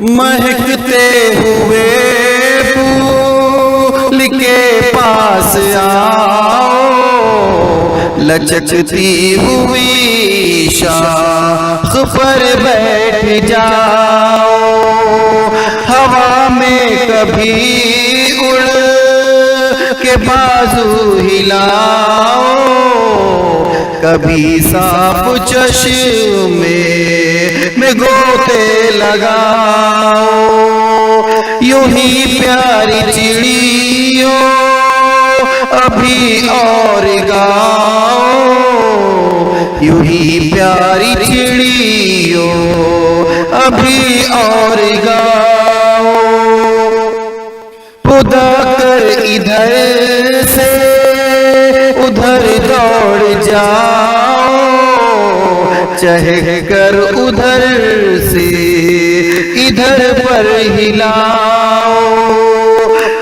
مہکتے ہوئے پھول کے پاس آؤ، لچکتی ہوئی شاخ پر بیٹھ جاؤ، ہوا میں کبھی اڑ کے بازو ہلاؤ، کبھی صاف چشمے میں گوتے لگاؤ، یوں ہی پیاری چڑیوں ابھی اور گاؤ، یوں ہی پیاری چڑیوں ابھی اور گاؤ، خدا کر ادھر سے ادھر دوڑ جاؤ، چہک کر ادھر سے ادھر پر ہلاؤ،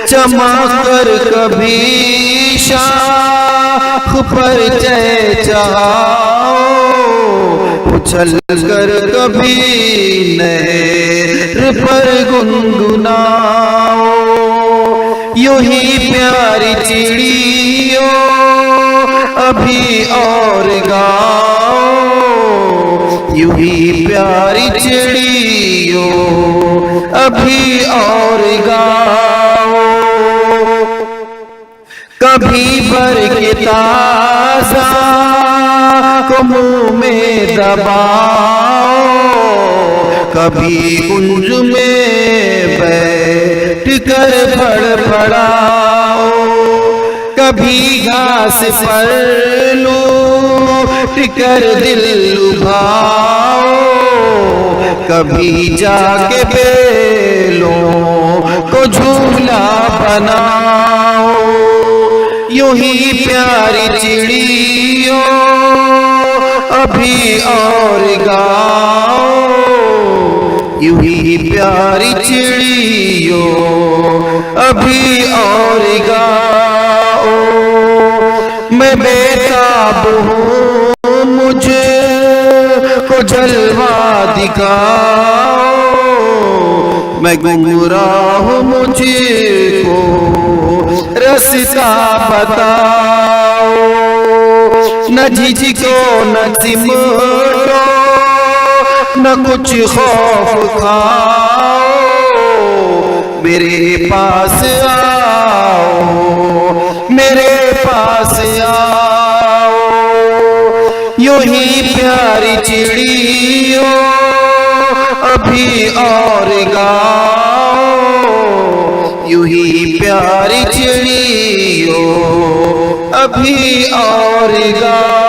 چمک کر کبھی شاخ پر چہچہاؤ، اچھل کر کبھی نہر پر گنگناؤ، یوں ہی پیاری چڑیوں ابھی اور گاؤ، یوں ہی پیاری چڑیوں ابھی اور گاؤ، کبھی برگ تازہ کو منہ میں دباؤ، کبھی کنج میں بیٹھ کر بڑبڑاؤ، کبھی گھاس پر لوٹ کر دل لبھاؤ، کبھی جا کے بیلوں کو جھولا بناؤ، یوں ہی پیاری چڑیوں ابھی اور گاؤ، یوں ہی پیاری چڑیوں ابھی اور گاؤ، میں بیتاب ہوں مجھے کو جلوہ دکھاؤ، میں گمراہ ہوں مجھے کو رستہ بتاؤ، نہ جھجکو نہ سمٹو نہ کچھ خوف کھاؤ، میرے پاس آؤ میرے پاس آؤ، یوں ہی پیاری چڑیوں ابھی اور گاؤ، یوں ہی پیاری چڑیوں ابھی اور گاؤ۔